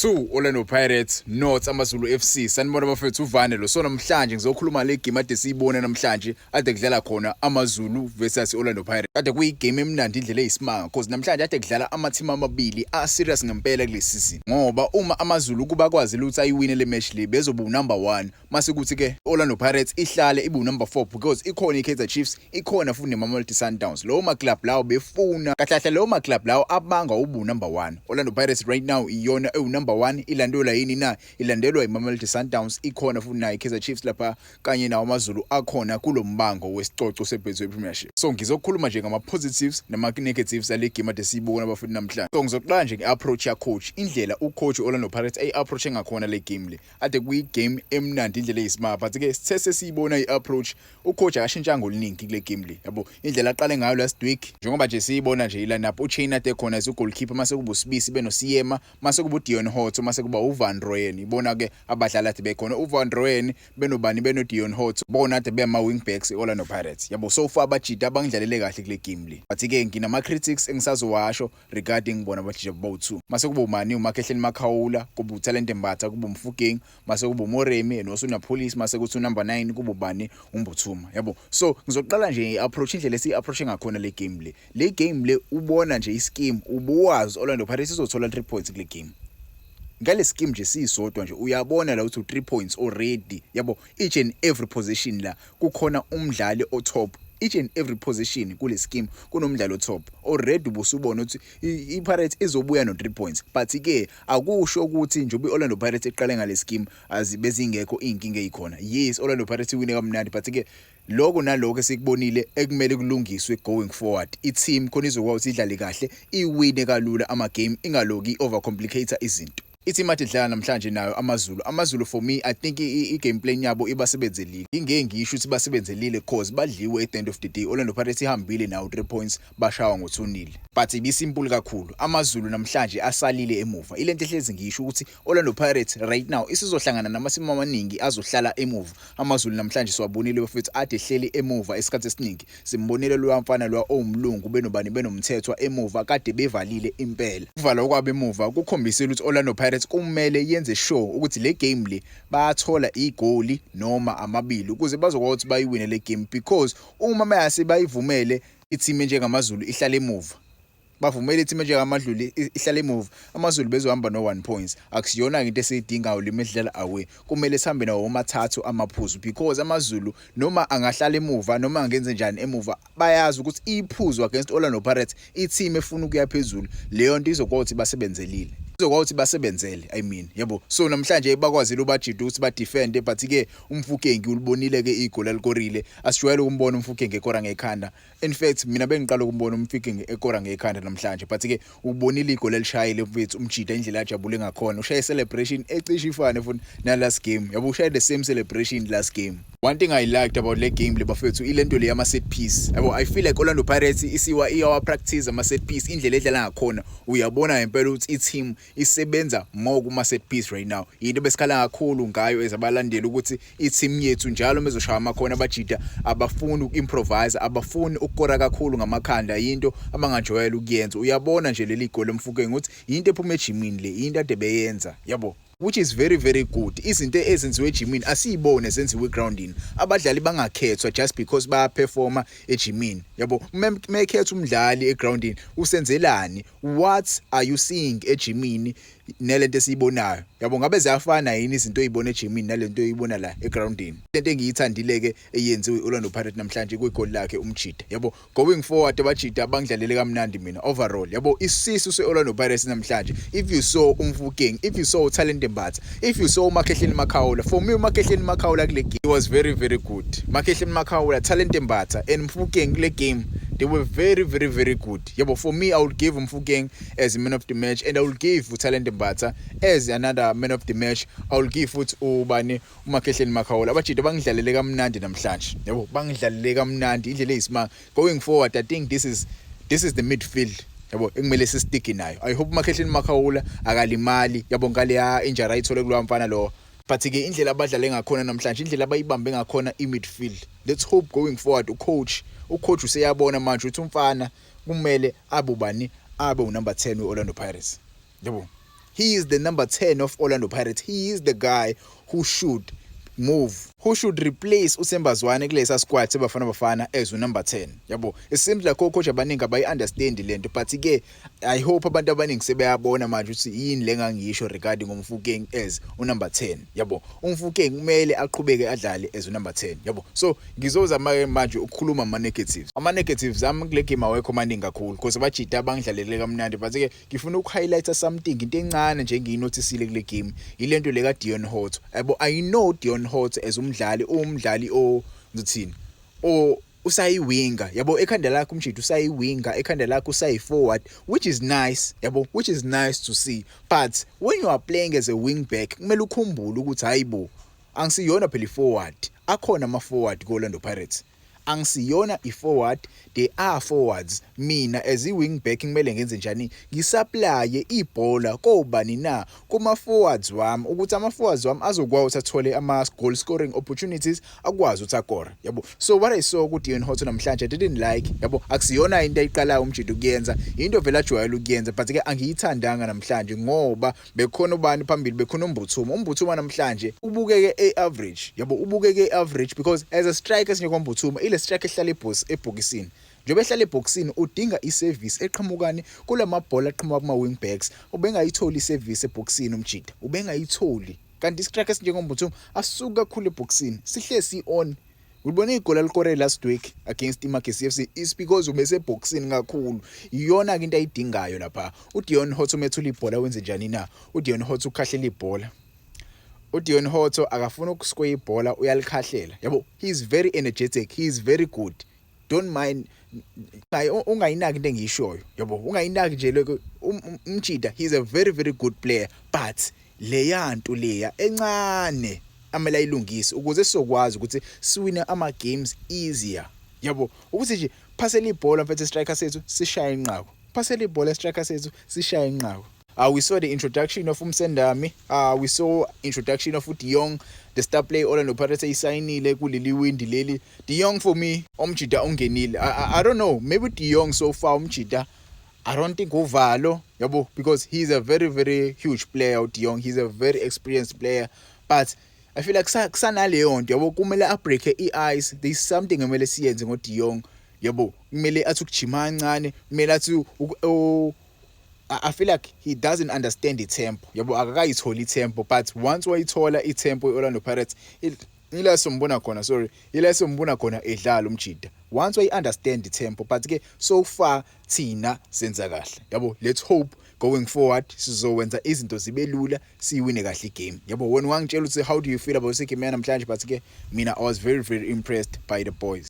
2 Orlando Pirates North AmaZulu FC. Sanibona bafethu uvane lo. So namhlanje ngizokhuluma le game ade siyibona namhlanje ade kudlala khona AmaZulu versus Orlando Pirates. Ade kuyigame emnandi indlela eyisimanga because namhlanje ade kudlala ama-team amabili serious ngempela kulesi season. Ngoba uma AmaZulu kuba kwazile ukuthi ayiwine le match le bezoba number 1. Mase kuthi ke Orlando Pirates ihlale ibu number 4 because ikhona iKaizer Chiefs, ikhona futhi neMamelodi Sundowns. Lo ma club lawo befuna kahle lo ma club lawo abanga ubu number 1. Orlando Pirates right now iyona number 1 ilandelwa yini na? Ilandelwa iMamelodi Sundowns, ikhona futhi nayo iKaizer Chiefs lapha kanye nawo AmaZulu akhona kulombango wesicoco seBetway Premiership. So ngizokhuluma nje ngama positives nama negatives ale game ade siyibona abafundi namhlanje. So ngizoqala nje ngeapproach ya coach, indlela ucoach Orlando Pirates approach ngakhona le game le. Ade kuyi game emnandi indlela eyisimanga but ke sithe siyibona iapproach ucoach akashintshanga oluningi kule game le. Yabo indlela aqale ngayo last week njengoba nje siyibona nje ilineup uChain ade khona as ugoalkeeper, mase kuba uSibisi benoSiyema, mase kuba uDion Hotto, mase kuba uVan Rooyen. Ibona ke abadlali ade bekhona uVan Rooyen benobani benoDion Hotto, bona ade bema wing backs eOrlando Pirates. Yabo so far bajida abangidlalele kahle kule game le. But ke nginama critics engisazowasho regarding bona bajida bowu2. Mase kuba uMani uMakehleni Makhawula, kuba uTalente Mbatha, kuba uMfukeng, mase kuba uMoremi noSuna Police, mase kuthi number 9 kuba ubani uMbuthuma. Yabo so ngizoqala nje iapproach indlela esiapproach ngakhona le game le. Le game le ubona nje ischeme ubuwazi Orlando Pirates izothola 3 points kule game. Ngale scheme nje sisodwa nje uyabona la uthi 3 points already. Yabo each and every position la kukhona umdlali otop, each and every position kule scheme kunomdlalo top. Already ubusubona ukuthi iPirates izobuya no 3 points. But ke akusho ukuthi njobe Orlando Pirates eqale ngale scheme azibezingekho inkinga ezikhona. Yes, Orlando Pirates wine kamnandi but ke lokho nalokho esikubonile ekumele kulungiswe going forward. I-team khona izokwazi idlale kahle, iwine kalula ama game, ingaloki overcomplicate izinto. Ithi mathi dlala namhlanje nayo AmaZulu for me I think i-gameplay yabo ibasebenzelile. Ingeke ngisho ukuthi basebenzelile cause badliwe at the end of the day. Orlando Pirates ihambile nawo 3 points bashawa ngo2-0. But ibisimple kakhulu. AmaZulu namhlanje asalile emuva. Ilento ehlezi ngisho ukuthi Orlando Pirates right now isizohlangana namasimo amaningi azohlala emuva. AmaZulu namhlanje siwabonile bafethu ade hleli emuva esikhathi esiningi. Simbonile lo mfana lo omlungu benobani benomthethwa emuva kade bevalile impela. Kuvala kwabe emuva kukhombisela ukuthi Orlando Pirates kumele yenze sure ukuthi le game le bayathola igoli noma amabili ukuze bazokwazi bayiwine le game, because uma mayase bayivumele i-team njengamaZulu ihlale emuva, bavumele i-team njengamaZulu ihlale emuva, AmaZulu bezohamba no1 points. Akusiyona into esiyidingayo le medlala away, kumele sihambe nawo mathathu amaphuzu because AmaZulu noma angahlala emuva noma angenze njani emuva bayazi ukuthi iphuzu against Orlando Pirates i-team efuna ukuya phezulu leyo nto izokwazi basebenzelile, izokwazi basebenzele yabo. So namhlanje bakwazile ubajida ukuthi ba defend but ke uMfukeng ulibonile ke igoli alikorile. Asijwayele ukumbona uMfukeng ekora ngekhanda. In fact mina bengiqala ukumbona uMfukeng ekora ngekhanda namhlanje but ke ubonile igoli elishayile mfethu umjida indlela ajabule ngakhona. Ushaye celebration ecishe ifane futhi na last game. Yabo ushaye the same celebration last game. One thing I liked about le game le bafethu ilento le ama set piece. Yabo I feel like Orlando Pirates isiwa practice ama set piece indlela edlala ngakhona. Uyabona impela ukuthi i-team isebenza more kuma set piece right now. Into besikhala kakhulu ngayo ezabalandeli ukuthi i-team yethu njalo mezoshaya amakhona abajida abafuni ukuimprovise, abafuni ukukora kakhulu ngamakhanda, into abangajwayele ukuyenza. Uyabona nje leli goal eMfukeng ukuthi into ephuma ejimini le, into ade beyenza yabo, which is very very good. Izinto ezenziwe ejimini asiyibone zenziwe grounding. Abadlali bangakhethwa just because baya performa ejimini. Yabo mekhetha umdlali egrounding usenzelani? What are you seeing ejimini nelento esiyibonayo? Yabo ngabe ziyafana yini izinto ezibona ejimini nalento oyibona la egrounding? Lento engiyithandile ke eyenziwe Orlando Pirates namhlanje kwigoal lakhe umjida. Yabo going forward abajida bangidlalele kamnandi mina overall. Yabo isisu seOrlando Pirates namhlanje, if you saw uMfukeng, if you saw Talente Mbatha, if you saw Makehleni Makhawula, for me Makehleni Makhawula kule game was very very good. Makehleni Makhawula, Talente Mbatha and Mfukeng kule game they were very very very good. Yabo for me I would give Mfukeng as man of the match and I would give Talente Mbatha as another man of the match. I will give it ubani uMakehleni Makhawula. Abajida bangidlalele kamnandi namhlanje. Yabo bangidlalele kamnandi indlela eyisimanga. Going forward I think this is the midfield yabo ekumele sistick nayo. I hope Makehleni Makhawula akalimali yabo ngale ya injury ayithole kulo mfana lo, but ke indlela abadlale ngakhona namhlanje, indlela abayibambe ngakhona i-midfield. Let's hope going forward ucoach useyabona manje ukuthi umfana kumele abe ubani, abe unumber 10 weOrlando Pirates. Yabo He is the number 10 of Orlando Pirates. He is the guy who should replace uSembazwane kulesa squad sebafana bafana as number 10. Yabo, it seems like coach abaningi abayi-understand lento, but ke I hope abantu abaningi sebeyabona manje ukuthi yini lengangisho regarding uMfukeng as number 10. Yabo, uMfukeng kumele aqhubeke adlale as number 10. Yabo, so ngizozama manje ukukhuluma ama-negatives ami kule game awekho maningi kakhulu because abajita abangidlalele kamnandi, but ke ngifuna ukuhighlighta something, into encane nje engiyinotisile kule game ilento le kaDion Hoto. Yabo, I know Dion Hoto as umdlali ngithini usayi-winger, yabo, ekhanda lakho umjidi usayi-winger, ekhanda lakho usayi-forward, which is nice, yabo, which is nice to see. But when you are playing as a wing back kumele ukhumbule ukuthi hayibo angisiyona phela i-forward, akhona ama-forward ko-Orlando Pirates, angisiyona i-forward, they are forwards. Mina as i-wing back kumele ngenze njani? Ngisaplaye ibhola kobani na kuma-forwards wami ukuthi ama-forwards wami azokwazi ukuthi athole ama-goal scoring opportunities, akwazi ukuthi akore, yabo. So what I saw kuDion Hoto namhlanje I didn't like, yabo, akusiyona into ayiqalayo umjidi ukuyenza, into vele ajwayele ukuyenza, but ke angiyithandanga namhlanje ngoba bekhona ubani phambili, bekhona uMbuthuma namhlanje ubukeke e-average, yabo, ubukeke e-average because as a striker singekho uMbuthuma ile striker ehlala ebhokisini. Njobe ehlala ebhokisini udinga iservice eqhamukani kulamabhola aqhamuka kuma-wing backs, ubengayitholi iservice ebhokisini umjida, ubengayitholi. Kanti istriker esinjengoMbuthuma asuka kakhulu ebhokisini, sihle si-on. Ulibone igoli alikore last week against iMagesi FC is because ubesebhokisini kakhulu. Iyona ke into ayidingayo lapha. uDion Hoto methula ibhola wenze njani na? uDion Hoto ukhahlela ibhola. uDion Hoto akafuna ukuscore ibhola, uyalikhahlela. Yabo, he is very energetic, he is very good. Don't mind, ungayinaki into engiyishoyo, yabo, ungayinaki nje umjida, he is a very very good player, but leyanto leya encane amela ilungise ukuze sizokwazi ukuthi siwine ama games easier, yabo, ukuthi nje phasela ibhola mfethu striker sethu sishaye inqaku, phasela ibhola striker sethu sishaye inqaku. We saw the introduction of Umsendami. We saw introduction of De Jong, the star player Orlando Pirates isayinile kuleli windi leli. De Jong for me umjida ungenile. I don't know, maybe De Jong so far umjida I don't think uvalo, yabo, because he's a very very huge player. De Jong, he's a very experienced player, but I feel like kusanaleyo nto, yabo, kumele abreak i-ice. There's something kumele siyenze ngoDe Jong, yabo, kumele athi ukujima kancane, kumele athi I feel like he doesn't understand the tempo, yabo, akakayitholi tempo, but once wayithola itempo eOrlando Pirates ila sombona khona edlala umjida, once we understand the tempo. But ke so far thina senza kahle, yabo, let's hope going forward sizowenza izinto zibe lula, siwine kahle igame, yabo. Wena wangitshela ukuthi how do you feel about the game namhlanje, but ke mina I was very very impressed by the boys.